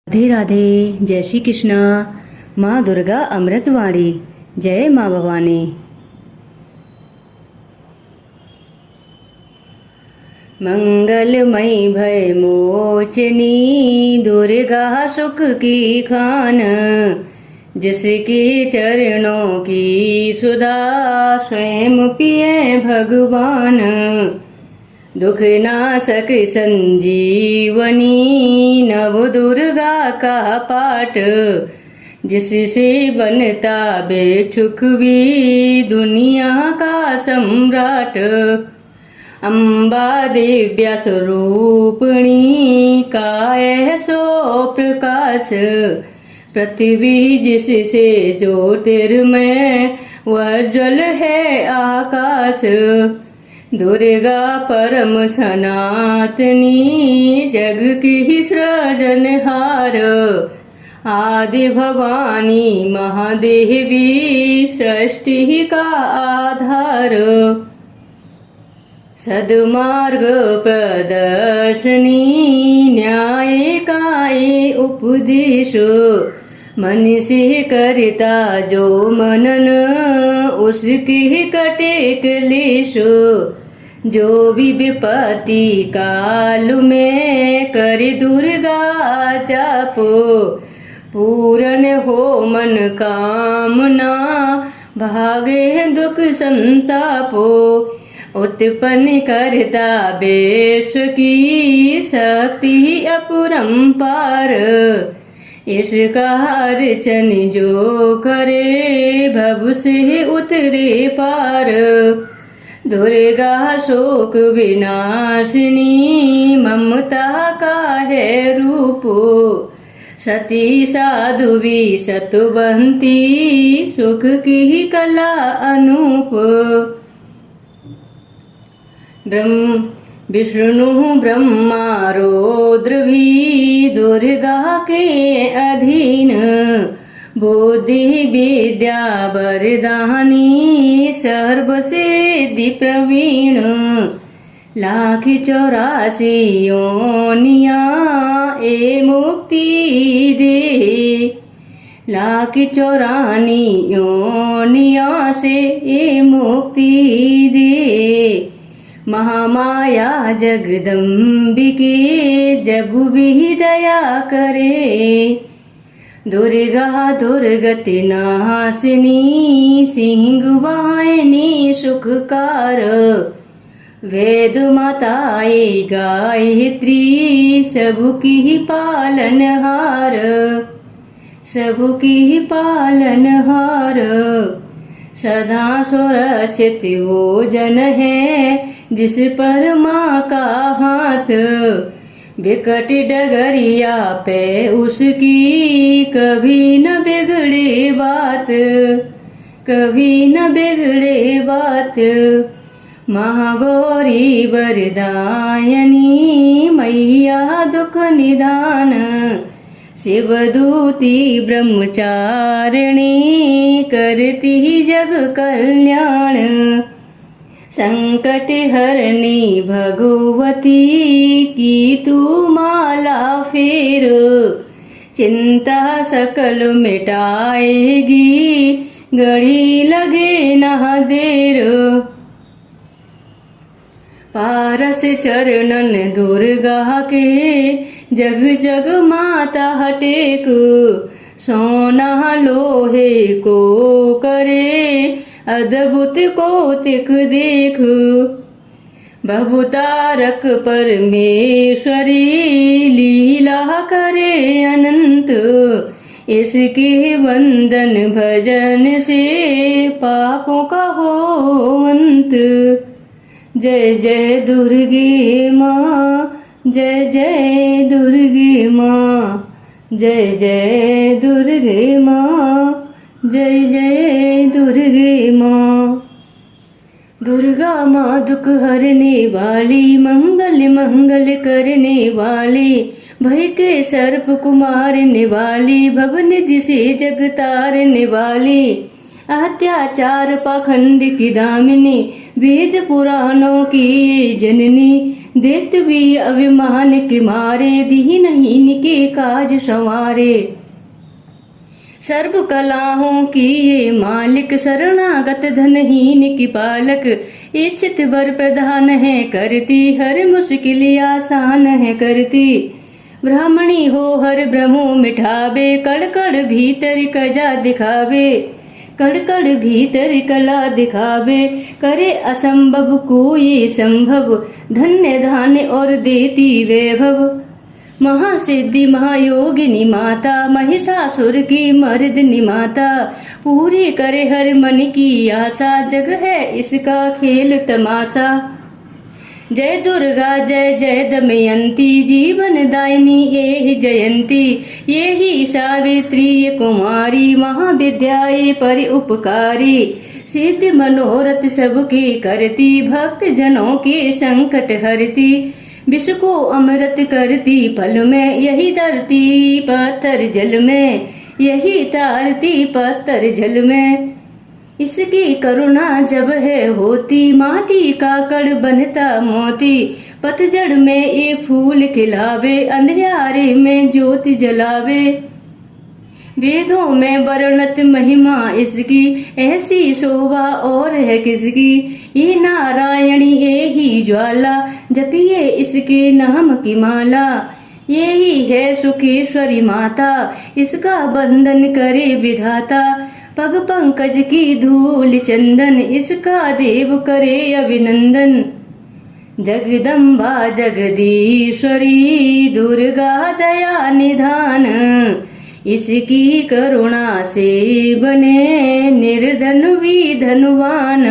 राधे राधे। जय श्री कृष्णा। माँ दुर्गा अमृतवाणी। जय माँ भवानी। मंगलमयी भय मोचनी दुर्गा सुख की खान, जिसके चरणों की सुधा स्वयं पिए भगवान। दुख नाशक संजीवनी नव दुर्गा का पाठ, जिससे बनता बेछुख भी दुनिया का सम्राट। अम्बा दिव्य स्वरूपिणी का ऐसो प्रकाश, पृथ्वी जिससे ज्योतिर्मय वह जल है आकाश। दुर्गा परम सनातनी जग की सृजनहार, आदि भवानी महादेवी सृष्टि का आधार। सद्मार्ग प्रदर्शनी न्याय काय उपदेश, मन से करता जो मनन उसकी कटे क्लेश। जो भी विपत्ति काल में करे दुर्गा जापो, पूर्ण हो मन कामना भागे दुख संतापो। उत्पन्न करता बेश की शक्ति अपरंपार, इसका अर्चन जो करे भव से उतरे पार। दुर्गा शोक विनाशिनी ममता का है रूप, सती साध्वी सतवंती सुख की कला अनूप। विष्णु ब्रह्मा रुद्र भी दुर्गा के अधीन, बुद्धि विद्या वरदानी सर्व सिद्धि प्रवीण। 1,84 योनिया ए मुक्ति दे, 1,84 योनिया से ए मुक्ति दे। महामाया जगदम्बिके जब भी दया करे, दुर्गा दुर्गति नाशिनी सिंह वाहिनी सुखकार। वेद माताए गायत्री सबकी पालनहार, सबकी पालनहार। सदा सुरक्षित वो जन है जिस पर माँ का हाथ, विकट डगरिया पे उसकी कभी न बिगड़े बात, कभी न बिगड़े बात। महागौरी वरदायनी मैया दुख निदान, शिवदूती ब्रह्मचारिणी करती जग कल्याण। संकट हरणी भगवती की तू माला फेर, चिंता सकल मिटाएगी घड़ी लगे ना देर। पारस चरणन दुर्गा के जग जग माता हटेक, सोना लोहे को करे अद्भुत कौतिक देख। बहुतारक परमेश्वरी लीला करे अनंत, इसके वंदन भजन से पापों का हो अंत। जय जय दुर्गे माँ, जय जय दुर्गे माँ, जय जय दुर्गे माँ, जय जय दुर्गे माँ। दुर्गा माँ दुख हरने वाली, मंगल मंगल करने वाली, भय के सर्प को मारने वाली, भवनिधि से जग तारने वाली। अत्याचार पाखंड की दामिनी, वेद पुराणों की जननी, देत भी अभिमान के मारे, दीही नहीं के काज संवारे। सर्व कलाओं की ये मालिक, शरणागत धनहीन की पालक। इच्छित वर प्रधान है करती, हर मुश्किल आसान है करती। ब्राह्मणी हो हर भ्रमो मिठावे, कड़ कड़ भीतर कजा दिखावे। कड़ कड़ भीतर कला दिखावे, करे असंभव को ये संभव। धन्य धान्य और देती वैभव। महासिद्धि महायोगिनी माता, महिषासुर की मर्दनी माता। पूरी करे हर मन की आशा, जग है इसका खेल तमाशा। जय दुर्गा जय जय दमयंती, जीवन दायिनी ये ही जयंती। ये ही सावित्री कुमारी, महाविद्याए परि उपकारी। सिद्ध मनोरथ सबके करती, भक्त जनों के संकट हरती। विष को अमृत करती पल में, यही धरती पत्थर जल में। यही तारती पत्थर जल में। इसकी करुणा जब है होती, माटी का कड़ बनता मोती। पतझड़ में ये फूल खिलावे, अंधियारे में ज्योति जलावे। वेदों में वर्णित महिमा इसकी, ऐसी शोभा और है किसकी। ये नारायणी ये ही ज्वाला, जपिए इसके नाम की माला। ये ही है सुखेश्वरी माता, इसका बंधन करे विधाता। पग पंकज की धूल चंदन, इसका देव करे अभिनंदन। जगदम्बा जगदीश्वरी, दुर्गा दया निधान। इसकी करुणा से बने निर्धन भी धनवान।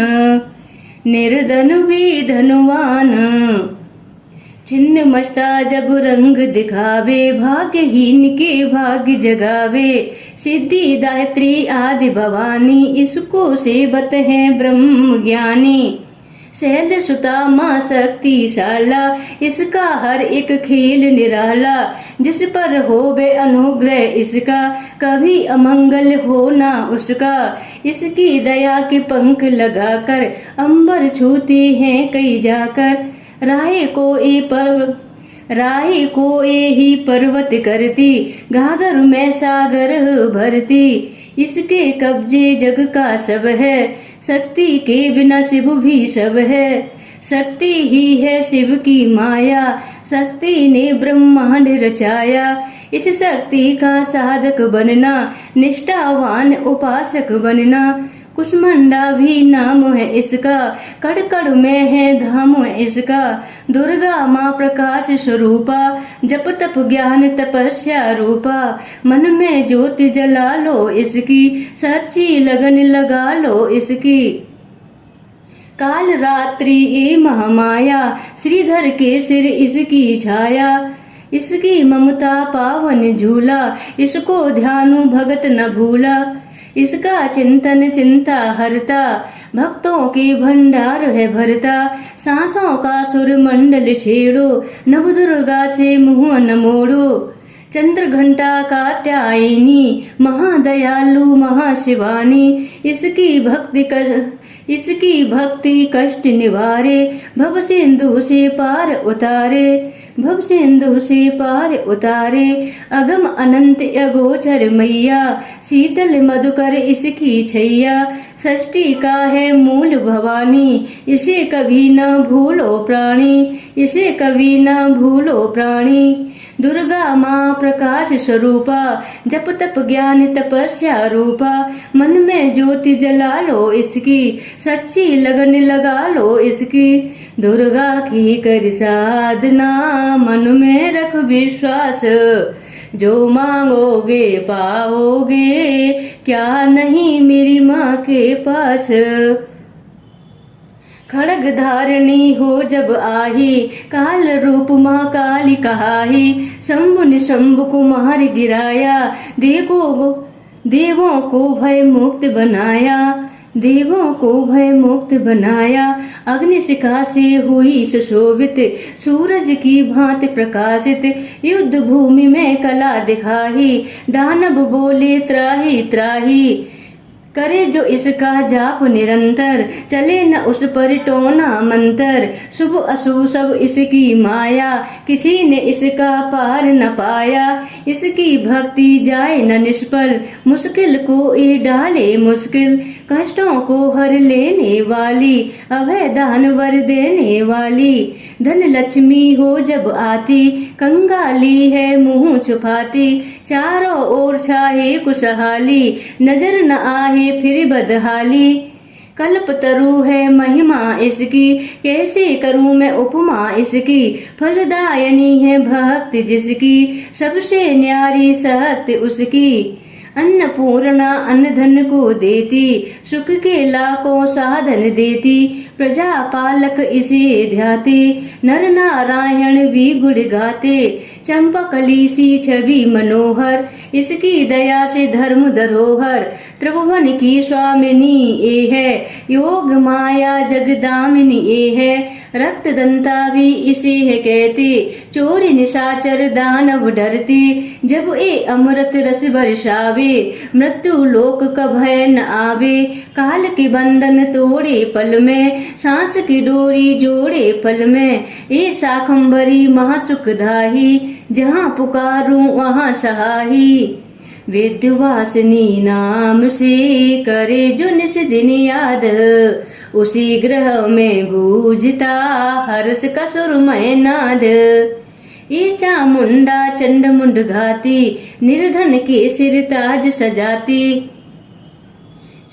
निर्धन भी धनवान। छिन्न मस्ता जब रंग दिखावे, भाग्यहीन के भाग्य जगावे। सिद्धि दायत्री आदि भवानी, इसको सेवत है ब्रह्म ज्ञानी। शैल सुता माँ शक्तिशाला, इसका हर एक खेल निराला। जिस पर हो बे अनुग्रह इसका, कभी अमंगल हो ना उसका। इसकी दया के पंख लगाकर, अंबर छूते हैं कई जाकर। राही को ये ही पर्वत करती, घाघर में सागर भरती। इसके कब्जे जग का सब है, शक्ति के बिना शिव भी सब है। शक्ति ही है शिव की माया, शक्ति ने ब्रह्मांड रचाया। इस शक्ति का साधक बनना, निष्ठावान उपासक बनना। कुष्मांडा भी नाम है इसका, कड़ कड़ में है धाम इसका। दुर्गा माँ प्रकाश स्वरूपा, जप तप ज्ञान तपस्या रूपा। मन में ज्योति जला लो इसकी, सच्ची लगन लगा लो इसकी। काल रात्रि ये महामाया, श्रीधर के सिर इसकी छाया। इसकी ममता पावन झूला, इसको ध्यानु भगत न भूला। इसका चिंतन चिंता हरता, भक्तों के भंडार है भरता। सांसों का सुर मंडल छेड़ो, नव दुर्गा से मुंह न मोड़ो। चंद्र घंटा कात्यायनी, महादयालु महाशिवानी। इसकी भक्ति कष्ट निवारे, भव सिंधु से पार उतारे। भव सिंधु से पार उतारे। अगम अनंत अगोचर मैया, शीतल मधुकर इसकी छैया। षष्ठी का है मूल भवानी, इसे कभी न भूलो प्राणी। इसे कभी न भूलो प्राणी। दुर्गा माँ प्रकाश स्वरूपा, जप तप ज्ञान तपस्या रूपा। मन में ज्योति जला लो इसकी, सच्ची लगन लगा लो इसकी। दुर्गा की कर साधना, मन में रख विश्वास। जो मांगोगे पाओगे, क्या नहीं मेरी माँ के पास। खड़ग धारणी हो जब आही, काल रूप महाकाली कहाही। शंभु निशंभु को मार गिराया, देवों को भय मुक्त बनाया। देवों को भय मुक्त बनाया। अग्नि शिखा से हुई सुशोभित, सूरज की भांति प्रकाशित। युद्ध भूमि में कला दिखाही, दानव बोले त्राही त्राही। करे जो इसका जाप निरंतर, चले न उस पर टोना मंतर। शुभ अशुभ सब इसकी माया, किसी ने इसका पार न पाया। इसकी भक्ति जाए न निष्फल, मुश्किल को ये डाले मुश्किल। कष्टों को हर लेने वाली, अभय दान वर देने वाली। धन लक्ष्मी हो जब आती, कंगाली है मुंह छुपाती। चारों ओर छाए खुशहाली, नजर न आए फिर बदहाली। कल्पतरु है महिमा इसकी, कैसे करूं मैं उपमा इसकी। फलदायनी है भक्ति जिसकी, सबसे न्यारी शक्ति उसकी। अन्नपूर्णा अन्न धन को देती, सुख के लाखों साधन देती। प्रजा पालक इसे ध्याते, नर नारायण भी गुण गाते। चंपकली सी छवि मनोहर, इसकी दया से धर्म धरोहर। त्रिभुवन की स्वामिनी ये है, योग माया जगदामिनी ये है। रक्त दंता भी इसे है कहते, चोरी निशाचर दानव डरते। जब ये अमृत रस बरसावे, मृत्यु लोक का भय न आवे। काल के बंधन तोड़े पल में, सांस की डोरी जोड़े पल में। ये शाखंबरी महासुखदाही, जहाँ पुकारूं वहाँ सहाही। विद्यवासिनी नाम से करे जो निस दिन याद, उसी ग्रह में गूंजता हर्ष का सुरमय नाद। ये चामुंडा चंड मुंड घाती, निर्धन के सिर ताज सजाती।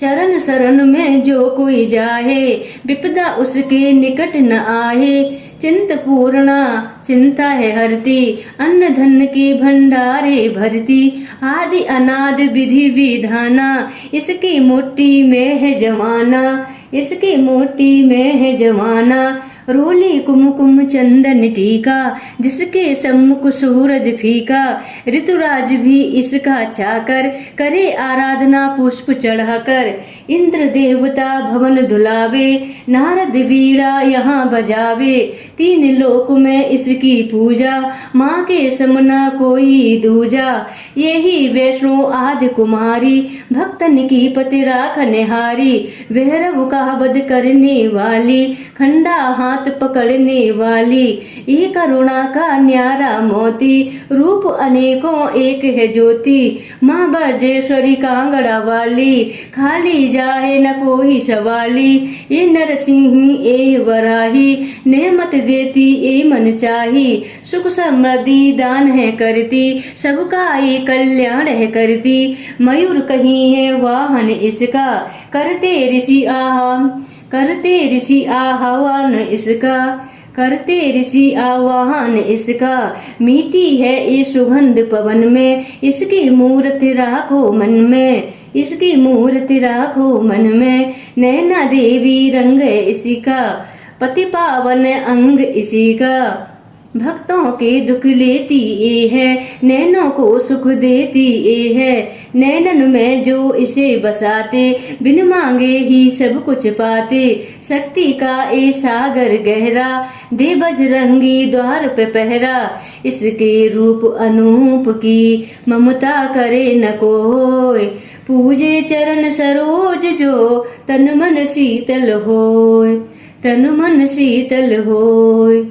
चरण शरण में जो कोई जाहे, विपदा उसके निकट न आए। चिंत पूर्णा चिंता है हरती, अन्न धन के भंडारे भरती। आदि अनाद विधि विधाना, इसकी मुट्ठी में है जमाना। इसकी मुट्ठी में है जमाना। रोली कुमकुम चंदन टीका, जिसके सम्मुख सूरज फीका। ऋतुराज भी इसका चाकर, करे आराधना पुष्प चढ़ाकर। इंद्र देवता भवन धुलावे, नारद वीणा यहाँ बजावे। तीन लोक में इसकी पूजा, माँ के समना कोई दूजा। यही वैष्णो आदि कुमारी, भक्तन की पति राखने हारी। भैरव का वध करने वाली, खंडा हाथ पकड़ने वाली। ये करुणा का न्यारा मोती, रूप अनेकों एक है ज्योति। माँ बजेश्वरी कांगड़ा वाली, खाली जाए न कोई सवाली। ये नरसिंही ए वराही, नेमत देती ए मन चाही। सुख समृद्धि दान है करती, सबका ये कल्याण है करती। मयूर कहीं है वाहन इसका, करते ऋषि आह्वान इसका। करते ऋषि आह्वान इसका। मीठी है ये सुगंध पवन में, इसकी मूर्ति राखो मन में। इसकी मूर्ति राखो मन में। नैना देवी रंग है इसी का, पति पावन अंग इसी का। भक्तों के दुख लेती ये है, नैनों को सुख देती ये है। नैनन में जो इसे बसाते, बिन मांगे ही सब कुछ पाते। शक्ति का ये सागर गहरा, दे बजरंगी द्वार पे पहरा। इसके रूप अनूप की, ममता करे न कोई। पूजे चरण सरोज जो, तन मन शीतल होय। तन मन शीतल होय।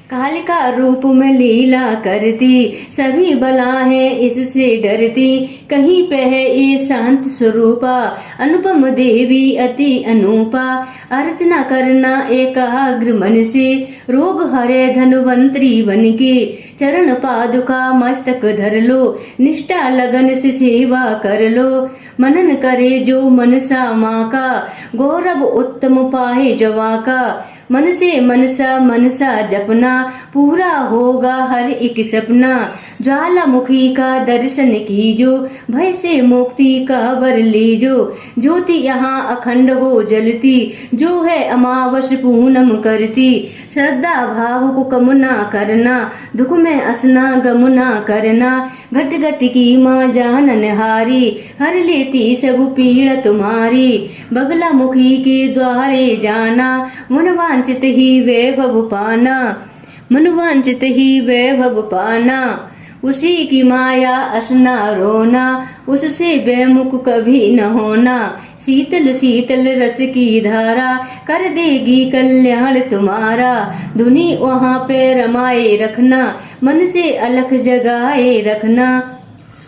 कालिका रूप में लीला करती, सभी बलाएं इससे डरती। कहीं पे है ये शांत स्वरूपा, अनुपम देवी अति अनूपा। अर्चना करना एकाग्र मन से, रोग हरे धनवंतरी बन के। चरण पादुका मस्तक धर लो, निष्ठा लगन से सेवा कर लो। मनन करे जो मनसा माँ का, गौरव उत्तम पाए जवा का। मन से मनसा जपना, पूरा होगा हर एक सपना। ज्वालामुखी का दर्शन कीजो, भय से मुक्ति का वर लीजो। ज्योति यहाँ अखंड हो जलती, जो है अमावस पूनम करती। श्रद्धा भाव को कम ना करना, दुख में असना गम ना करना। घट घट की माँ जानन हारी, हर लेती सब पीड़ा तुम्हारी। बगला मुखी के द्वारे जाना, मनवांचित ही वैभव पाना। मनवांचित ही वैभव पाना। उसी की माया असना रोना, उससे बेमुख कभी न होना। शीतल शीतल रस की धारा कर देगी कल्याण तुम्हारा। धुनी वहाँ पे रमाए रखना, मन से अलख जगाए रखना।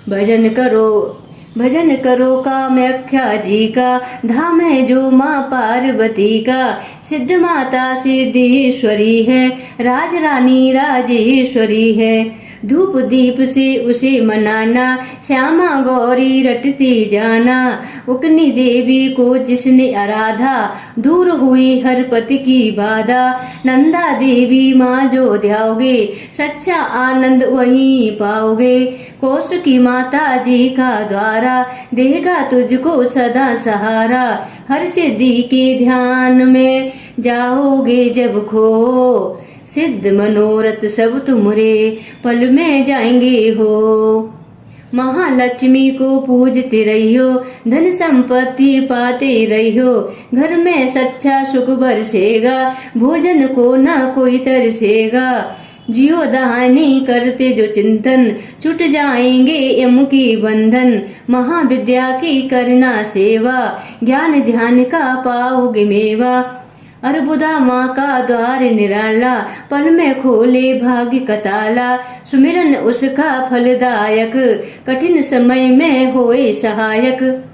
भजन करो कामाख्या जी का, धाम है जो माँ पार्वती का। सिद्ध माता सिद्धेश्वरी है, राज रानी राजेश्वरी है। धूप दीप से उसे मनाना, श्यामा गौरी रटती जाना। उकनी देवी को जिसने आराधा, दूर हुई हर पति की बाधा। नंदा देवी माँ जो ध्याओगे, सच्चा आनंद वहीं पाओगे। कोश की माता जी का द्वारा, देगा तुझको सदा सहारा। हर सिद्धि के ध्यान में जाओगे जब खो, सिद्ध मनोरथ सब तुमरे पल में जाएंगे हो। महालक्ष्मी को पूजते रहियो, धन संपत्ति पाते रहियो। घर में सच्चा सुख बरसेगा, भोजन को न कोई तरसेगा। जियो दहानी करते जो चिंतन, छूट जाएंगे यम की बंधन। महाविद्या की करना सेवा, ज्ञान ध्यान का पाओगे मेवा। अर्बुदा माँ का द्वार निराला, पल में खोले भाग्य का ताला। सुमिरन उसका फलदायक, कठिन समय में होए सहायक।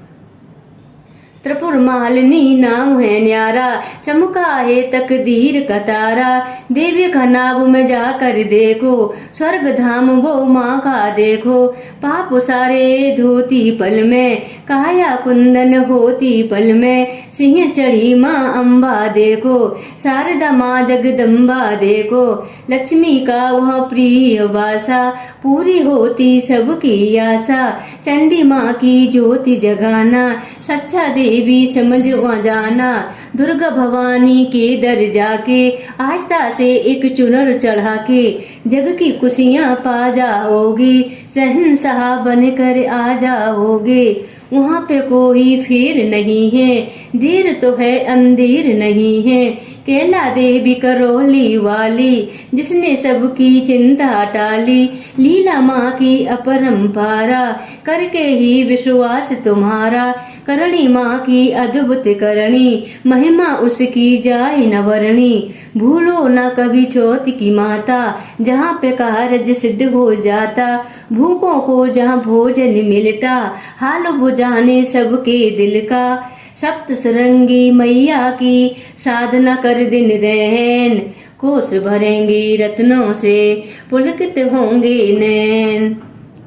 त्रिपुर मालिनी नाम है न्यारा, चमका है तकदीर का तारा। देवी का नाम में जाकर देखो, स्वर्ग धाम वो माँ का देखो। पाप सारे धोती पल में, काया कुंदन होती पल में। सिंह चढ़ी माँ अम्बा देखो, शारदा माँ जगदम्बा देखो। लक्ष्मी का वह प्रिय वासा, पूरी होती सबकी आशा। चंडी माँ की ज्योति जगाना, सच्चा देवी समझ वहाँ जाना। दुर्गा भवानी के दर जाके, आस्था से एक चुनर चढ़ा के। जग की खुशियाँ पा जाओगे, शहंशाह बनकर आ जाओगे। वहाँ पे कोई फिर नहीं है, देर तो है अंधेर नहीं है। कैला देवी करौली वाली, जिसने सबकी चिंता टाली। लीला माँ की अपरंपारा, करके ही विश्वास तुम्हारा। करणी माँ की अद्भुत करणी, महिमा उसकी जाए न वर्णी। भूलो न कभी चौथ की माता, जहाँ पे कार्य सिद्ध हो जाता। भूखों को जहाँ भोजन मिलता, हाल बुझाने सबके दिल का। सप्त सरंगी मैया की साधना कर दिन रहन, कोस भरेंगे रत्नों से पुलकित होंगे नैन,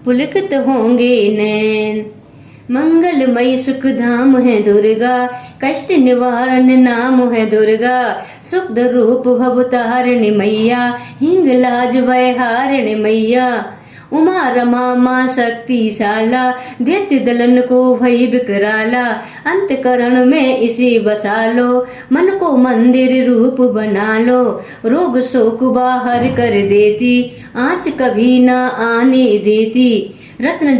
पुलकित होंगे नैन। मंगलमयी सुख धाम है दुर्गा, कष्ट निवारण नाम है दुर्गा। सुख रूप भवतारिणी मैया, हिंगलाज वैहारिणी मैया। उमा रमा माँ शक्तिशाला, दैत्य दलन को भय विकराला। अंतकरण में इसे बसा लो, मन को मंदिर रूप बना लो। रोग शोक बाहर कर देती, आँच कभी न आने देती। रत्न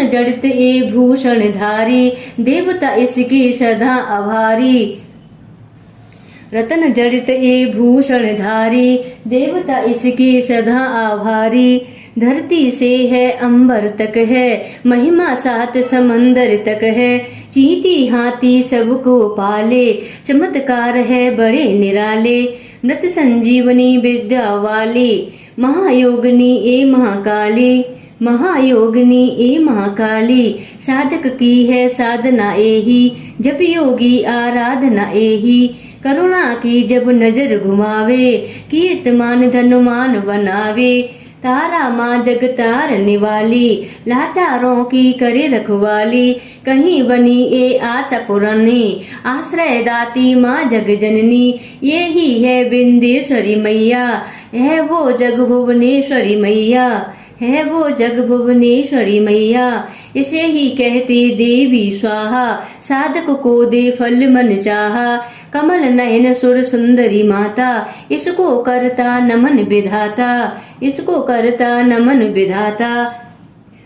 जड़ित ए भूषण धारी, देवता इसकी सदा आभारी। रतन जड़ित ए भूषण धारी, देवता इसकी सदा आभारी। धरती से है अंबर तक है, महिमा सात समंदर तक है। चींटी हाथी सबको पाले, चमत्कार है बड़े निराले। मृत संजीवनी विद्या वाली, महायोगिनी ए महाकाली। महायोगिनी ए महाकाली, साधक की है साधना एही। जब योगी आराधना एही, करुणा की जब नजर घुमावे। कीर्तमान धनुमान बनावे, तारा माँ जग तारने वाली। लाचारों की करे रखवाली, कहीं बनी ए आशा पुरानी। आश्रय दाती माँ जग जननी, ये ही है बिंदेश्वरी मैया। है वो जग भुवनेश्वरी मैया, है वो जग भुवनेश्वरी मैया। इसे ही कहते देवी स्वाहा, साधक को दे फल मन चाहा। कमल नयन सुर सुंदरी माता, इसको करता नमन विधाता, इसको करता नमन विधाता।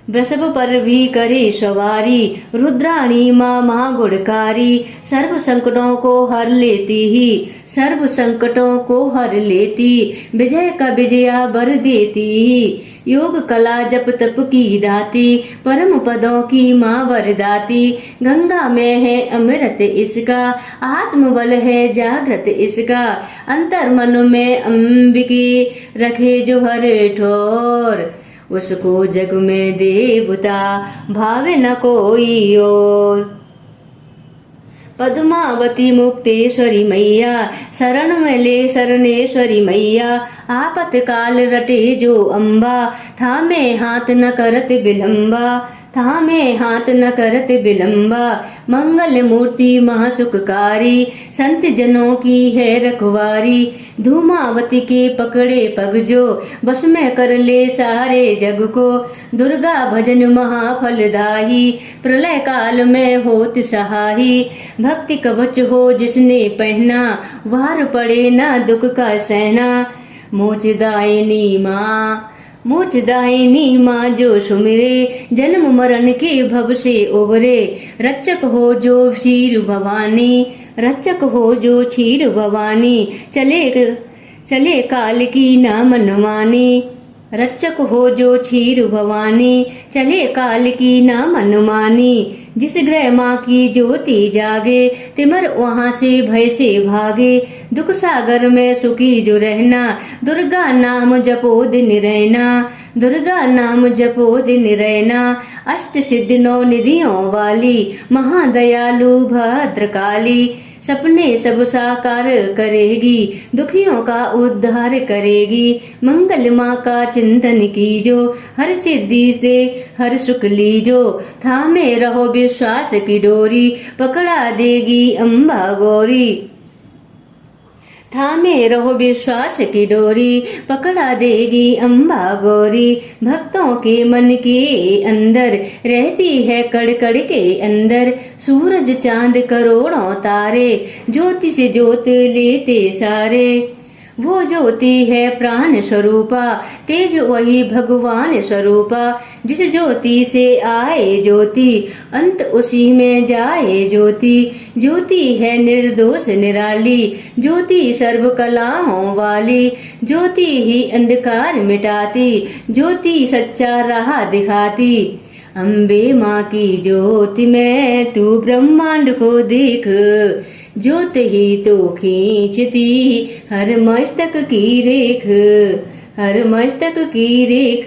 वृषभ पर भी करे सवारी, रुद्राणी माँ महागुणकारी, सर्व संकटों को हर लेती ही, सर्व संकटों को हर लेती, विजय का विजया वर देती ही, योग कला जप तप की दाती, परम पदों की माँ वरदाती, गंगा में है अमृत इसका, आत्मबल है जागृत इसका, अंतर मन में अंबिके रखे जो हर ठोर, उसको जग में देवता भावे न कोई और। पद्मावती मुक्तेश्वरी मैया, शरण में ले शरणेश्वरी मैया, आपतकाल रटे जो अम्बा, थामे हाथ न करत विलंबा, थामे हाथ न करत विलंबा, मंगल मूर्ति महासुखकारी, संत जनों की है रखवारी, धूमावती के पकड़े पग जो, बस में कर ले सारे जग को, दुर्गा भजन महाफलदाही, प्रलय काल में होत सहाही, भक्ति कवच हो जिसने पहना, वार पड़े ना दुख का सहना, मोचदायिनी माँ, मोचदायिनी माँ जो सुमिरे, जन्म मरण के भव से उबरे, रक्षक हो जो क्षीर भवानी, रक्षक हो जो क्षीर भवानी, चले काल की ना मनमानी, रक्षक हो जो क्षीर भवानी, चले काल की ना मनमानी, जिस ग्रह माँ की ज्योति जागे, तिमर वहाँ से भय से भागे, दुख सागर में सुखी जो रहना, दुर्गा नाम जपो दिन रहना, दुर्गा नाम जपो दिन रहना, अष्ट सिद्ध नौ निधियों वाली, महादयालु भद्रकाली, सपने सब साकार करेगी, दुखियों का उद्धार करेगी, मंगल माँ का चिंतन कीजो, हर सिद्धि से हर सुख लीजो, थामे रहो विश्वास की डोरी, पकड़ा देगी अम्बा गौरी, थामे रहो विश्वास की डोरी, पकड़ा देगी अम्बा गौरी, भक्तों के मन के अंदर रहती है कड़ के अंदर, सूरज चांद करोड़ों तारे, ज्योति से ज्योत लेते सारे, वो ज्योति है प्राण स्वरूपा, तेज वही भगवान स्वरूपा, जिस ज्योति से आए ज्योति, अंत उसी में जाए ज्योति, ज्योति है निर्दोष निराली, ज्योति सर्व कलाओं वाली, ज्योति ही अंधकार मिटाती, ज्योति सच्चा राह दिखाती, अम्बे माँ की ज्योति में तू ब्रह्मांड को देख, ज्योत ही तो खींचती हर मस्तक की रेख, हर मस्तक की रेख,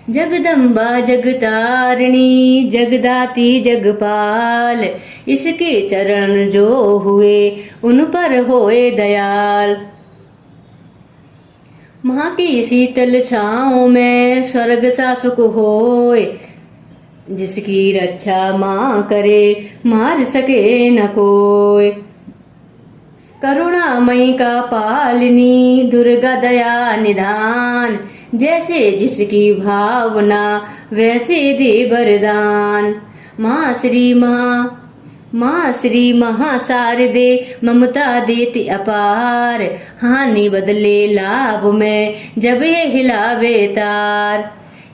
जगदम्बा जगतारिणी जगदाती जगपाल, इसके चरण जो हुए उन पर होए दयाल, माँ की शीतल छाँव में स्वर्ग सा सुख होए, जिसकी रक्षा माँ करे मार सके न कोई, करुणामयी का पालिनी दुर्गा दया निधान, जैसे जिसकी भावना वैसे दे वरदान, माँ श्री महाशारदे ममता देती अपार, हानि बदले लाभ में जब ये हिलावे तार,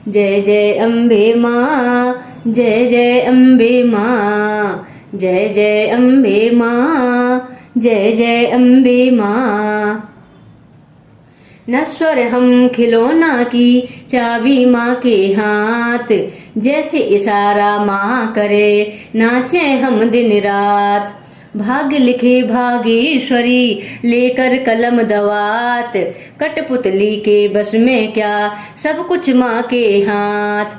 जय जय अम्बे माँ, जय जय अम्बे माँ, जय जय अम्बे माँ, जय जय अम्बे माँ, नश्वर हम खिलौना की चाबी माँ के हाथ, जैसे इशारा माँ करे नाचे हम दिन रात, भाग्य लिखे भागेश्वरी लेकर कलम दवात, कठपुतली के बस में क्या सब कुछ माँ के हाथ,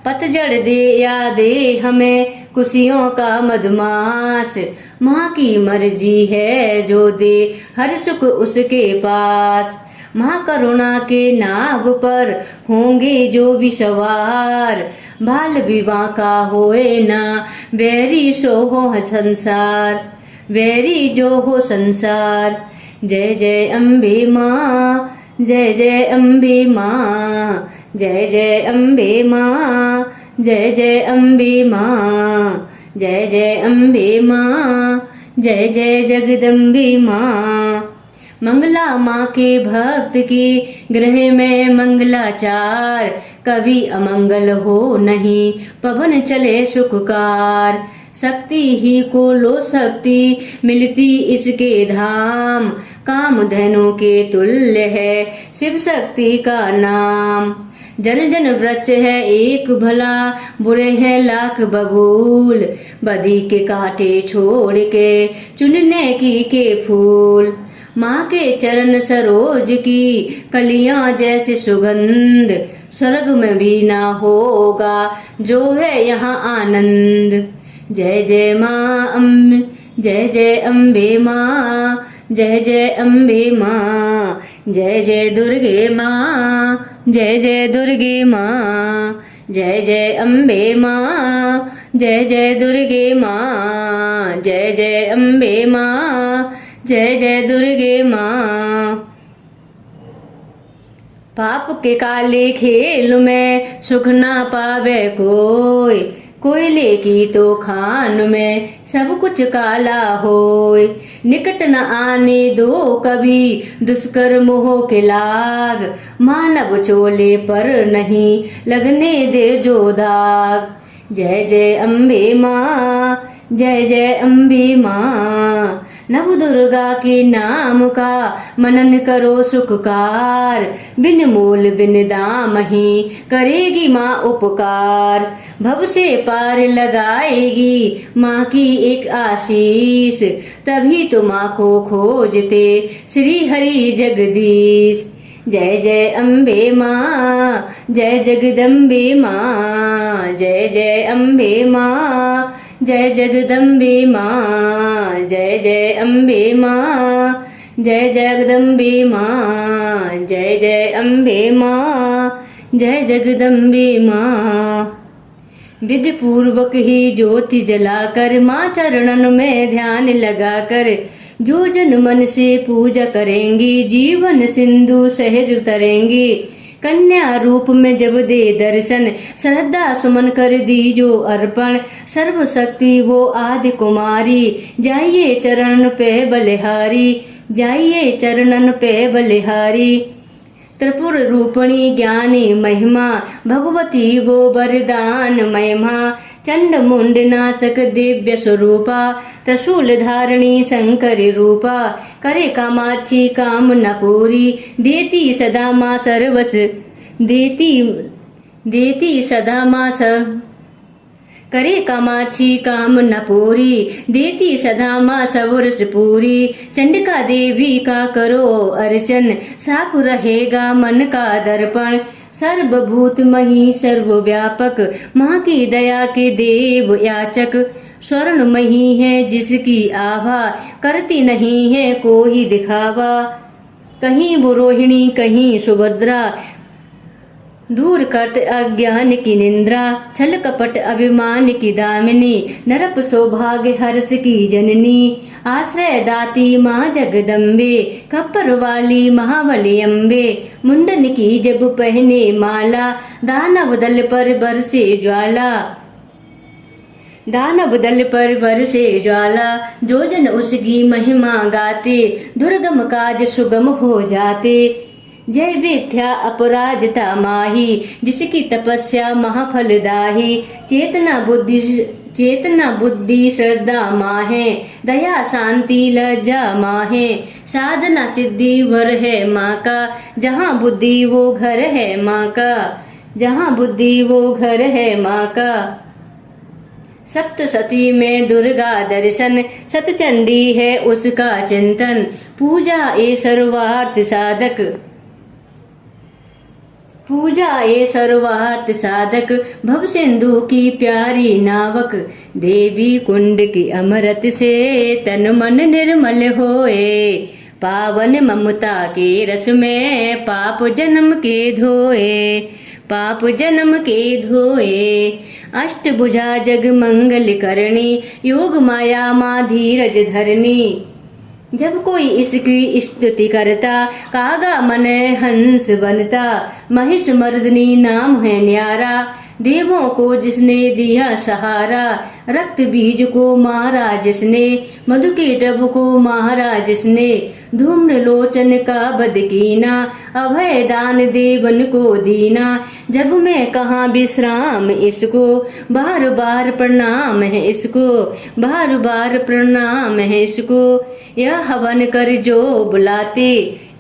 पतझड़ दे या दे हमें खुशियों का मधुमास, माँ की मर्जी है जो दे हर सुख उसके पास, माँ करुणा के नाव पर होंगे जो भी सवार, बाल विवाह का होए ना बैरी सो हो संसार, बैरी जो हो संसार, जय जय अम्बे माँ, जय जय अम्बे माँ, जय जय अम्बे माँ, जय जय अम्बे माँ, जय जय अम्बे माँ, जय जय जगदम्बे माँ, मंगला माँ के भक्त के गृह में मंगलाचार, कभी अमंगल हो नहीं पवन चले सुखकार। शक्ति ही को लो शक्ति मिलती इसके धाम, काम धनु के तुल्य है शिव शक्ति का नाम। जन जन वृक्ष है एक भला, बुरे हैं लाख बबूल, बदी के कांटे छोड़ के चुनने की के फूल। माँ के चरण सरोज की कलियां जैसे सुगंध, स्वर्ग में भी ना होगा जो है यहाँ आनंद। जय जय माँ अम्बे, जय जय अम्बे माँ, जय जय अम्बे माँ, जय जय दुर्गे माँ, जय जय दुर्गे माँ, जय जय अम्बे माँ, जय जय दुर्गे माँ, जय जय अम्बे माँ, जय जय दुर्गे माँ। पाप के काले खेल में सुख ना पावे कोई, कोयले की तो खान में सब कुछ काला होय। निकट न आने दो कभी दुष्कर मोह के लाग, मानव चोले पर नहीं लगने दे जो दाग। जय जय अम्बे माँ, जय जय अम्बे माँ, नव दुर्गा के नाम का मनन करो सुखकार, बिन मूल बिन दाम ही करेगी माँ उपकार। भव से पार लगाएगी माँ की एक आशीष, तभी तो माँ को खोजते श्री हरि जगदीश। जय जय अम्बे माँ, जय जगदम्बे माँ, जय जय अम्बे माँ, जय जगदम्बे माँ, जय जय अम्बे माँ, जय जगदम्बे माँ, जय जय अम्बे माँ, जय जगदम्बे माँ। विधि पूर्वक ही ज्योति जलाकर माँ चरणन में ध्यान लगाकर, जो जन मन से पूजा करेंगी जीवन सिंधु सहज उतरेंगी। कन्या रूप में जब दे दर्शन, श्रद्धा सुमन कर दीजो अर्पण, सर्व शक्ति वो आदि कुमारी, जाइए चरण पे बलिहारी, जाइए चरणन पे बलिहारी। त्रिपुर रूपणी ज्ञानी महिमा, भगवती वो वरदान महिमा, चंड मुंड नाशक दिव्य स्वरूपा, त्रिशूल धारणी शंकर रूपा, करे कामाक्षी कामना पूरी, देती सदा माँ सर्वस, देती सदा माँ करे कामाक्षी कामना पूरी, देती सदा माँ सबरस पूरी। चंडिका देवी का करो अर्चन, साफ रहेगा मन का दर्पण, सर्वभूतमयी सर्वव्यापक माँ की दया के देव याचक। स्वर्णमयी है जिसकी आभा, करती नहीं है कोई दिखावा, कहीं वो रोहिणी कहीं सुभद्रा, दूर करते अज्ञान की निंद्रा, छल कपट अभिमान की दामिनी, नरप सौभाग्य हर्ष की जननी। आश्रय दाती माँ जगदम्बे, कपर वाली महाबली अम्बे, मुंडन की जब पहने माला, दानव दल पर बरसे ज्वाला, दानव दल पर बरसे ज्वाला। जो जन उसकी महिमा गाते, दुर्गम काज सुगम हो जाते। जय विद्या अपराजिता माही, जिसकी तपस्या महाफलदाही। चेतना बुद्धि श्रद्धा माँ है, दया शांति लज्जा माँ है। साधना सिद्धि वर है माँ का, जहाँ बुद्धि वो घर है माँ का, जहाँ बुद्धि वो घर है माँ का। सप्तशती में दुर्गा दर्शन, सतचंडी है उसका चिंतन, पूजा ए सर्वार्थ साधक, पूजा ए सर्वार्थ साधक। भव सिंधु की प्यारी नावक, देवी कुंड की अमृत से तन मन निर्मल होए। पावन ममता के रस में पाप जन्म के धोए, पाप जन्म के धोए। अष्टभुजा जग मंगल करणी, योग माया माँ धीरज धरनी। जब कोई इसकी स्तुति करता, कागा मन हंस बनता। महिष मर्दनी नाम है न्यारा, देवों को जिसने दिया सहारा, रक्त बीज को मारा जिसने, मधु के टब को मारा जिसने, धूम्र लोचन का बद कीना, अभय दान देवन को दीना। जग में कहाँ विश्राम इसको, बार बार प्रणाम है इसको, बार बार प्रणाम है इसको। यह हवन कर जो बुलाते,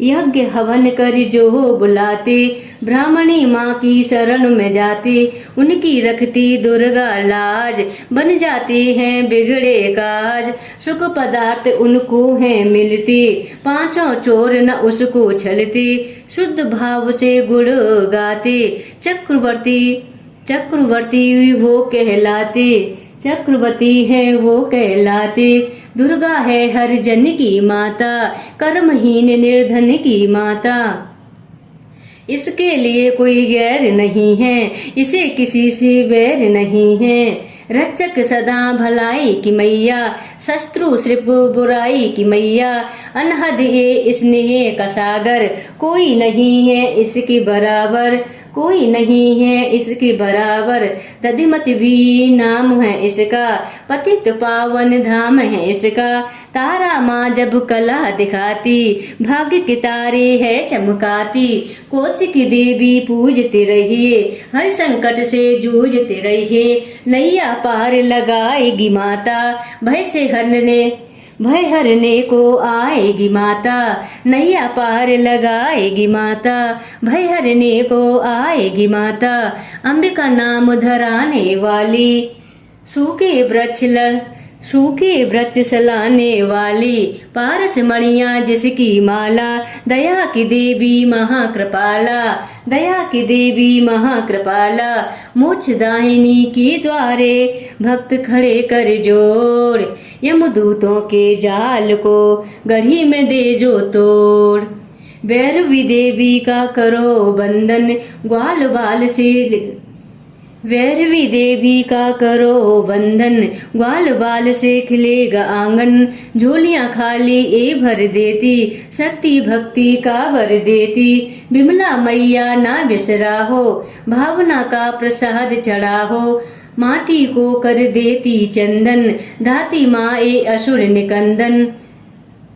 यज्ञ हवन कर जो बुलाते, ब्राह्मणी माँ की शरण में जाते, उनकी रखती दुर्गा लाज, बन जाते हैं बिगड़े काज। सुख पदार्थ उनको हैं मिलते, पांचों चोर न उसको छलते, शुद्ध भाव से गुण गाते, चक्रवर्ती चक्रवर्ती वो कहलाते, चक्रवर्ती है वो कहलाते। दुर्गा है हर जन की माता, कर्महीन निर्धन की माता। इसके लिए कोई गैर नहीं है, इसे किसी से वैर नहीं है। रक्षक सदा भलाई की मैया, शत्रु सिर्फ बुराई की मैया। अनहद ये स्नेह का सागर, कोई नहीं है इसके बराबर, कोई नहीं है इसके बराबर। दधिमति भी नाम है इसका, पतित पावन धाम है इसका। तारा माँ जब कला दिखाती, भाग्य के तारे है चमकाती। कौशिक देवी पूजते रहिए, हर संकट से जूझते रहिए। नैया पार लगाएगी माता, भय हरने को आएगी माता। नैया पार लगाएगी माता, भय हरने को आएगी माता। अंबिका नाम धराने वाली, सूखे वृक्ष सलाने वाली। पारस मणिया जिसकी माला, दया की देवी महाकृपाला, दया की देवी महाकृपाला। मोक्ष दाहिनी की द्वारे, भक्त खड़े कर जोड़। यमदूतों के जाल को, गढ़ी में दे जो तोड़। भैरवी देवी का करो बंधन, ग्वाल बाल से भैरवी देवी का करो बंधन, ग्वाल बाल से खिलेगा आंगन। झोलियां खाली ए भर देती, शक्ति भक्ति का भर देती। बिमला मैया ना बिसरा हो, भावना का प्रसाद चढ़ा हो। माटी को कर देती चंदन, दाती माँ ए असुर निकंदन।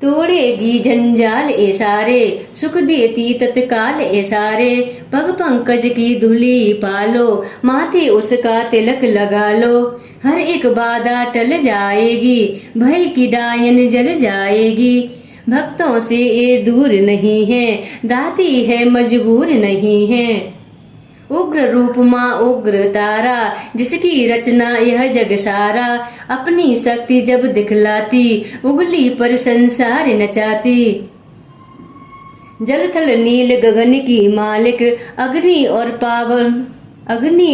तोड़ेगी जंजाल ए सारे, सुख देती तत्काल ए सारे। पग पंकज की धुली पालो, माथे उसका तिलक लगा लो। हर एक बाधा टल जाएगी, भय की डायन जल जाएगी। भक्तों से ये दूर नहीं है, दाती है मजबूर नहीं है। उग्र रूप माँ उग्र तारा, जिसकी रचना यह जग सारा। अपनी शक्ति जब दिखलाती, उंगली पर संसार नचाती। जल थल नील गगन की मालिक, अग्नि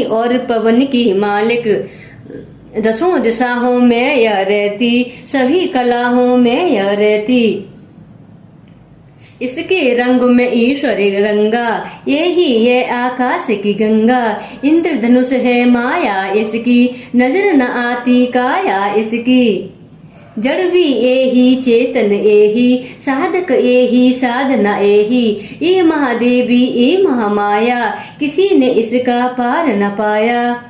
और पवन की मालिक। दसों दिशाओं में यह रहती, सभी कलाओं में यह रहती। इसके रंग में ईश्वर रंगा, यही है आकाश की गंगा। इंद्रधनुष है माया इसकी, नजर न आती काया इसकी। जड़ भी एही, चेतन एही, साधक एही, साधना एही। ये महादेवी ये महामाया, किसी ने इसका पार न पाया।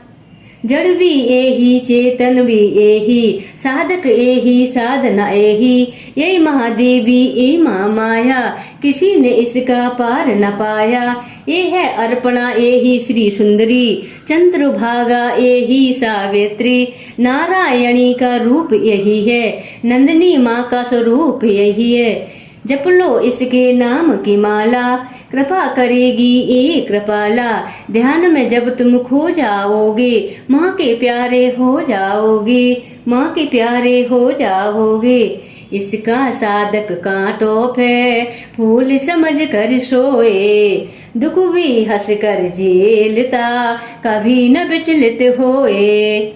जड़ भी एही, चेतन भी एही, साधक एही, साधना एही। ये महादेवी ये महामाया, किसी ने इसका पार न पाया। ये है अर्पणा एही श्री सुंदरी, चंद्रभागा एही सावित्री। नारायणी का रूप यही है, नंदिनी माँ का स्वरूप यही है। जप लो इसके नाम की माला, कृपा करेगी ये कृपाला। ध्यान में जब तुम खो जाओगे, माँ के प्यारे हो जाओगे, माँ के प्यारे हो जाओगे। इसका साधक कांटों पे फूल समझ कर सोए, दुख भी हंस कर झेलता, कभी न विचलित होए।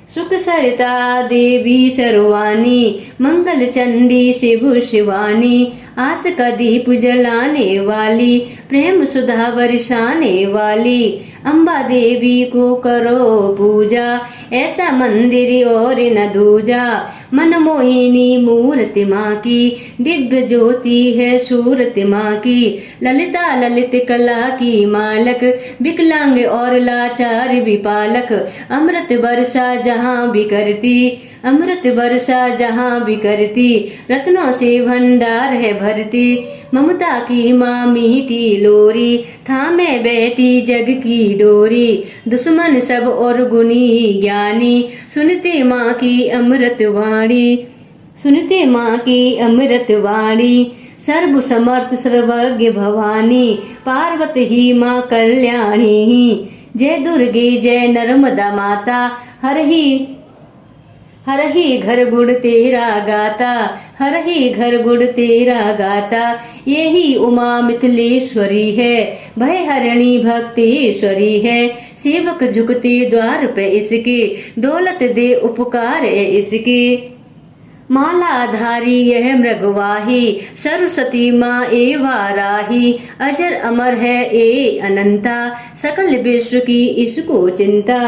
सुख सरता देवी सर्वानी, मंगल चंडी शिव शिवानी। आस का दीप जलाने वाली, प्रेम सुधा बरसाने वाली। अम्बा देवी को करो पूजा, ऐसा मंदिर और न दूजा। मनमोहिनी मूर्ति माँ की, दिव्य ज्योति है सूरत माँ की। ललिता ललित कला की मालक, विकलांग और लाचार भी पालक। अमृत वर्षा जहाँ भी करती, अमृत वर्षा जहाँ भी करती। रत्नों से भंडार है भरती, ममता की माँ मीठी लोरी। थामे बैठी जग की डोरी, दुश्मन सब और गुणी ज्ञानी। सुनते माँ की अमृत वाणी, सुनते माँ की अमृत वाणी। सर्व समर्थ सर्वज्ञ भवानी, पार्वती ही माँ कल्याणी। जय दुर्गे जय नर्मदा माता, हर ही घर गुड़ तेरा गाता, हर ही घर गुड़ तेरा गाता। यही उमा मिथिलेश्वरी है, भय हरणी भक्तेश्वरी है। सेवक झुकते द्वार पे इसके, दौलत दे उपकार है इसके। मालाधारी यह मृगवाही, सरस्वती माँ ए वाराही। अजर अमर है ए अनंता, सकल विश्व की इसको चिंता,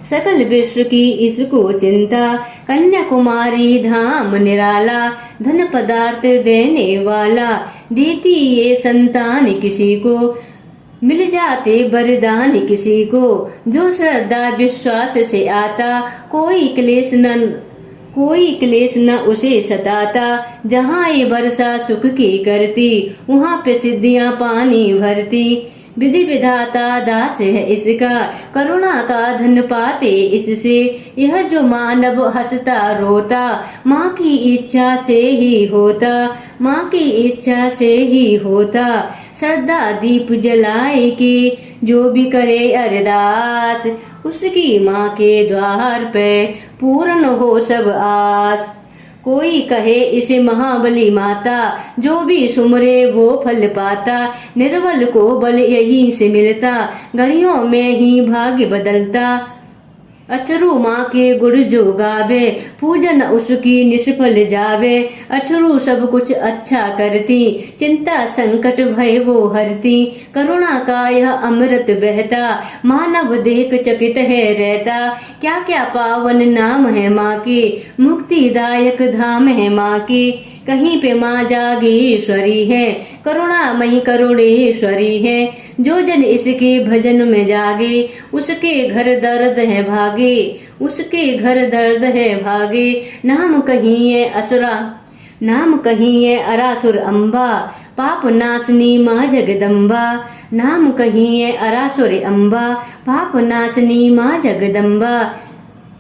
सकल विश्व की इसको चिंता। कन्याकुमारी धाम निराला, धन पदार्थ देने वाला। देती ये संतान किसी को, मिल जाते वरदान किसी को। जो श्रद्धा विश्वास से आता, कोई क्लेश न उसे सताता। जहाँ ये वर्षा सुख की करती, वहाँ पे सिद्धियां पानी भरती। विधि विधाता दास है इसका, करुणा का धन पाते इससे। यह जो मानव हंसता रोता, माँ की इच्छा से ही होता, माँ की इच्छा से ही होता। श्रद्धा दीप जलाए के जो भी करे अरदास, उसकी माँ के द्वार पे पूर्ण हो सब आस। कोई कहे इसे महाबली माता, जो भी सुमरे वो फल पाता। निर्बल को बल यहीं से मिलता, घड़ियों में ही भाग्य बदलता। अचरू माँ के गुण जो गावे, पूजन उसकी निष्फल जावे। अचरू सब कुछ अच्छा करती, चिंता संकट भय वो हरती। करुणा का यह अमृत बहता, मानव देख चकित है रहता। क्या क्या पावन नाम है माँ के, मुक्तिदायक धाम है माँ के। कहीं पे माँ जागेश्वरी है, करुणामयी करुणेश्वरी है। जो जन इसके भजन में जागे, उसके घर दर्द है भागे, उसके घर दर्द है भागे। नाम कहीं है असुरा, नाम कहीं है अरासुर अम्बा, पाप नाशनी माँ जगदम्बा। नाम कहीं है अरासुर अम्बा, पाप नाशनी माँ जगदम्बा।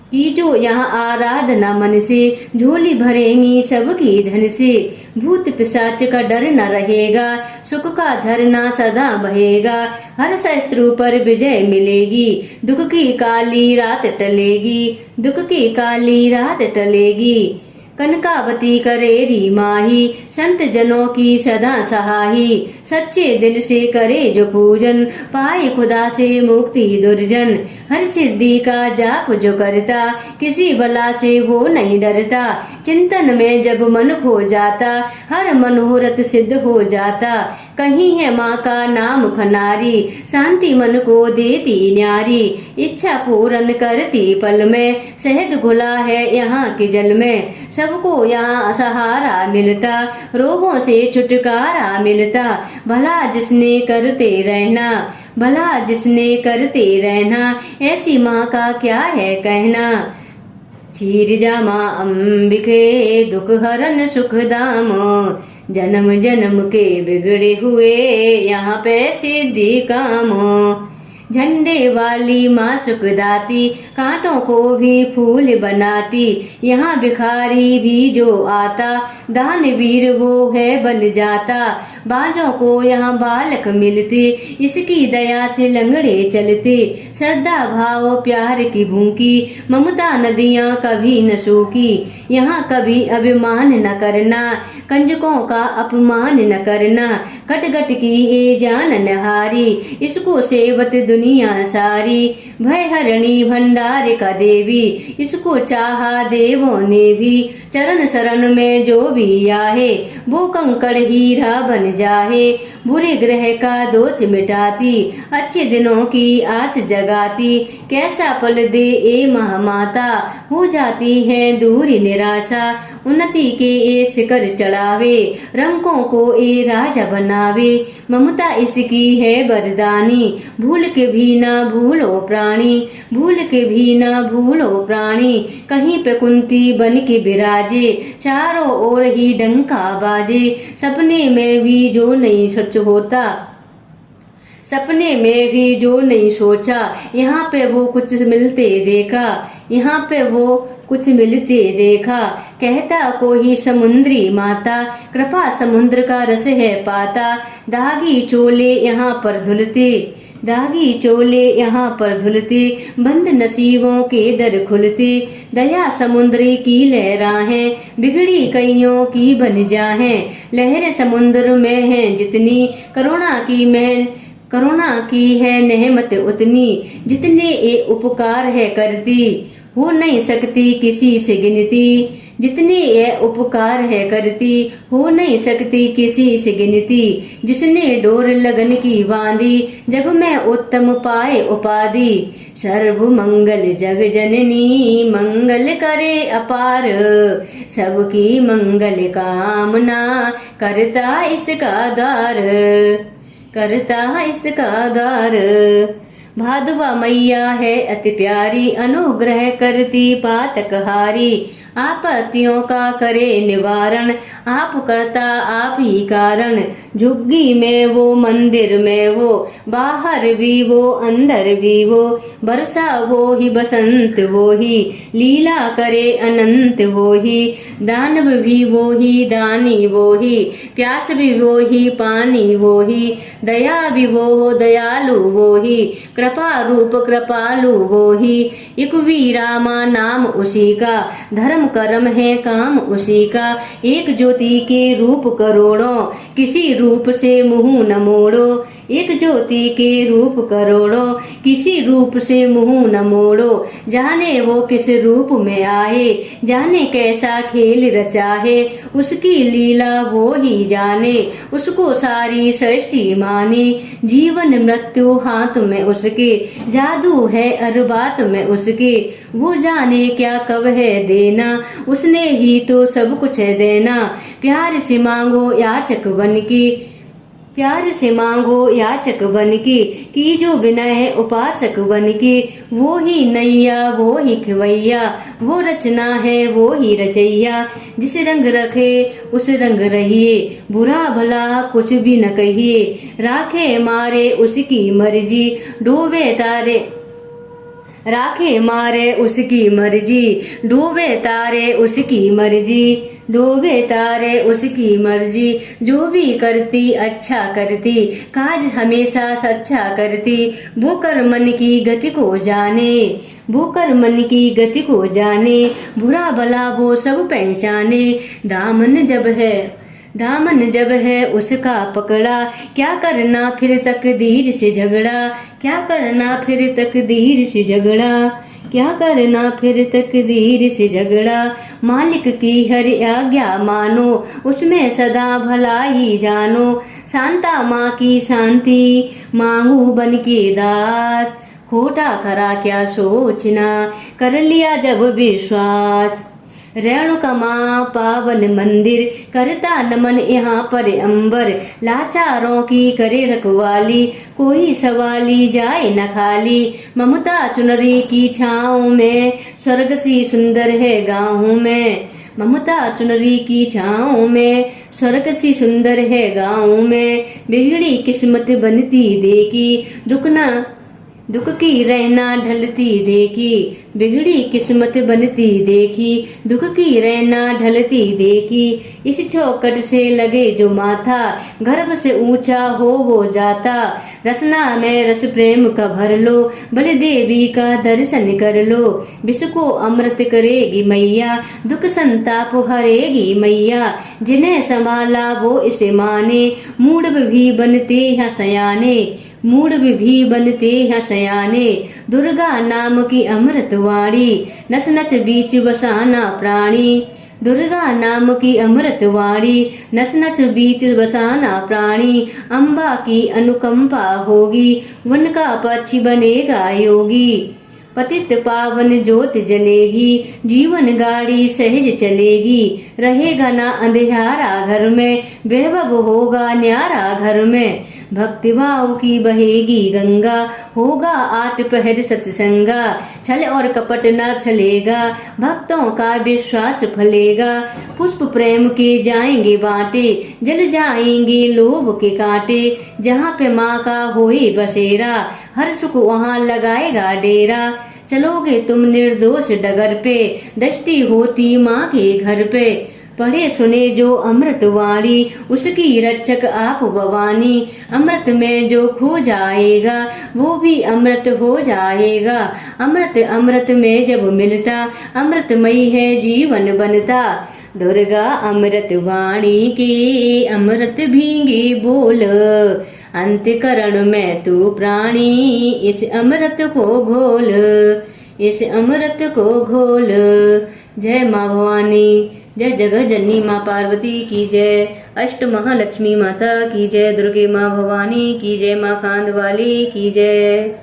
की जो यहाँ आराधना मन से, झोली भरेंगी सबकी धन से। भूत पिशाच का डर न रहेगा, सुख का झरना सदा बहेगा। हर शत्रु पर विजय मिलेगी, दुख की काली रात टलेगी, दुख की काली रात टलेगी। कनकावती करेरी माही, संत जनों की सदा सहाही। सच्चे दिल से करे जो पूजन, पाए खुदा से मुक्ति दुर्जन। हर सिद्धि का जाप जो करता, किसी बला से वो नहीं डरता। चिंतन में जब मन खो जाता, हर मनोरथ सिद्ध हो जाता। कहीं है माँ का नाम खनारी, शांति मन को देती न्यारी। इच्छा पूर्ण करती पल में, शहद घुला है यहाँ के जल में। सबको यहाँ सहारा मिलता, रोगों से छुटकारा मिलता। भला जिसने करते रहना, भला जिसने करते रहना। ऐसी माँ का क्या है कहना। क्षीर जा माँ अंबिके, दुख हरन सुख दाम। जन्म जन्म के बिगड़े हुए, यहाँ पे सिद्धि काम। झंडे वाली माँ सुखदाती, कांटों को भी फूल बनाती। यहाँ भिखारी भी जो आता, दानवीर वो है बन जाता। बाजों को यहाँ बालक मिलते, इसकी दया से लंगड़े चलते। श्रद्धा भाव प्यार की भूखी, ममता नदियाँ कभी न सूखी। यहाँ कभी अभिमान न करना, कंजकों का अपमान न करना। कट गट की ये जान नहारी, इसको सेवत दुनिया सारी। भय हरणी भंडार का देवी, इसको चाहा देवों ने भी। चरण शरण में जो भी आए, वो कंकड़ हीरा बन जाहे, बुरे ग्रह का दोष मिटाती, अच्छे दिनों की आस जगाती, कैसा पल दे ए महामाता, हो जाती है दूरी निराशा, उन्नति के ए शिखर चढ़ावे, रंकों को ए राजा बनावे, ममता इसकी है वरदानी, भूल के भी ना भूलो प्राणी, भूल के भी ना भूलो प्राणी, कहीं पे कुंती बन के विराजे, चारों ओर ही डंका बाजे, सपने में भी जो नहीं सच होता, सपने में भी जो नहीं सोचा, यहाँ पे वो कुछ मिलते देखा, यहाँ पे वो कुछ मिलते देखा, कहता कोई समुद्री माता, कृपा समुद्र का रस है पाता, दागी चोले यहाँ पर धुलते, दागी चोले यहाँ पर धुलते, बंद नसीबों के दर खुलते, दया समुद्री की लहराएं, बिगड़ी कईयों की बन जाएं, लहरें समुद्र में हैं जितनी, करुणा की है नेमत उतनी, जितने ये उपकार है करती, हो नहीं सकती किसी से गिनती, जितने ये उपकार है करती, हो नहीं सकती किसी से गिनती, जिसने डोर लगन की बांधी, जग में उत्तम पाए उपाधि, सर्व मंगल जग जननी, मंगल करे अपार, सबकी मंगल कामना, करता इसका द्वार, करता इसका द्वार, भादवा मैया है अति प्यारी, अनुग्रह करती पातक हारी, आपत्तियों का करे निवारण, आप करता आप ही कारण, झुग्गी में वो मंदिर में वो, बाहर भी वो अंदर भी वो, बरसा वो ही बसंत वो ही, लीला करे अनंत वो ही, दानव भी वो ही दानी वो ही, प्यास भी वो ही पानी वो ही, दया भी वो हो दयालु वो ही, कृपा रूप कृपालु वो ही, एक वीरामा नाम उसी का, धर्म कर्म है काम उसी का, एक ज्योति के रूप करोड़ों, किसी रूप से मुंह न मोड़ो, एक ज्योति के रूप करोड़ों, किसी रूप से मुंह न मोड़ो, जाने वो किस रूप में आए, जाने कैसा खेल रचाहे, उसकी लीला वो ही जाने, उसको सारी सृष्टि माने, जीवन मृत्यु हाथ में उसके, जादू है अरबात में उसके, वो जाने क्या कब है देना, उसने ही तो सब कुछ है देना, प्यार से मांगो याचक बन के, प्यार से मांगो याचक बन के, की जो विनय है उपासक बन के, वो ही नैया वो ही खवैया, वो रचना है वो ही रचैया, जिस रंग रखे उस रंग रहिए, बुरा भला कुछ भी न कहिए, राखे मारे उसकी मर्जी, डूबे तारे राखे मारे उसकी मर्जी, डूबे तारे उसकी मर्जी, डूबे तारे उसकी मर्जी, जो भी करती अच्छा करती, काज हमेशा सच्चा करती, वो कर मन की गति को जाने, वो कर मन की गति को जाने, बुरा भला वो सब पहचाने, दामन जब है उसका पकड़ा, क्या करना फिर तकदीर से झगड़ा, क्या करना फिर तकदीर से झगड़ा, क्या करना फिर तकदीर से झगड़ा, मालिक की हर आज्ञा मानो, उसमें सदा भला ही जानो, शांता माँ की शांति मांगू बन के दास, खोटा खरा क्या सोचना, कर लिया जब विश्वास, रेणुका माँ पावन मंदिर, करता नमन यहाँ पर अंबर, लाचारों की करे रखवाली, कोई सवाली जाए न खाली, ममता चुनरी की छाँव में, स्वर्ग सी सुंदर है गाँव में, ममता चुनरी की छाँव में, स्वर्ग सी सुंदर है गाँव में, बिगड़ी किस्मत बनती देखी, दुख की रहना ढलती देखी, बिगड़ी किस्मत बनती देखी, दुख की रहना ढलती देखी, इस चौकट से लगे जो माथा, गर्भ से ऊंचा हो वो जाता, रसना में रस प्रेम का भर लो, बल देवी का दर्शन कर लो, विष को अमृत करेगी मैया, दुख संताप हरेगी मैया, जिन्हें संभाला वो इसे माने, मूड भी बनते हैं सयाने, मूड भी बनते हैं सयाने, दुर्गा नाम की अमृत वाणी, नस नस बीच बसाना प्राणी, दुर्गा नाम की अमृत वाणी, नस नस बीच बसाना प्राणी। अम्बा की अनुकंपा होगी, उनका पक्षी बनेगा योगी। पतित पावन ज्योत जलेगी, जीवन गाड़ी सहज चलेगी। रहेगा ना अंधियारा घर में, वैभव होगा न्यारा घर में। भक्तिभाव की बहेगी गंगा, होगा आठ पहर सत्संगा। छल और कपट न चलेगा, भक्तों का विश्वास फलेगा। पुष्प प्रेम के जाएंगे बाटे, जल जाएंगे लोभ के कांटे। जहाँ पे माँ का होए बसेरा, हर सुख वहाँ लगाएगा डेरा। चलोगे तुम निर्दोष डगर पे, दृष्टि होती माँ के घर पे। पढ़े सुने जो अमृत वाणी, उसकी रक्षक आप भवानी। अमृत में जो खो जाएगा, वो भी अमृत हो जाएगा। अमृत अमृत में जब मिलता, अमृतमयी है जीवन बनता। दुर्गा अमृत वाणी के अमृत भींगे बोल, अंतकरण में तू प्राणी। इस अमृत को घोल, इस अमृत को घोल। जय माँ भवानी, जय जगत जननी माँ पार्वती की जय। अष्ट महालक्ष्मी माता की जय। दुर्गे माँ भवानी की जय। माँ कांद वाली की जय।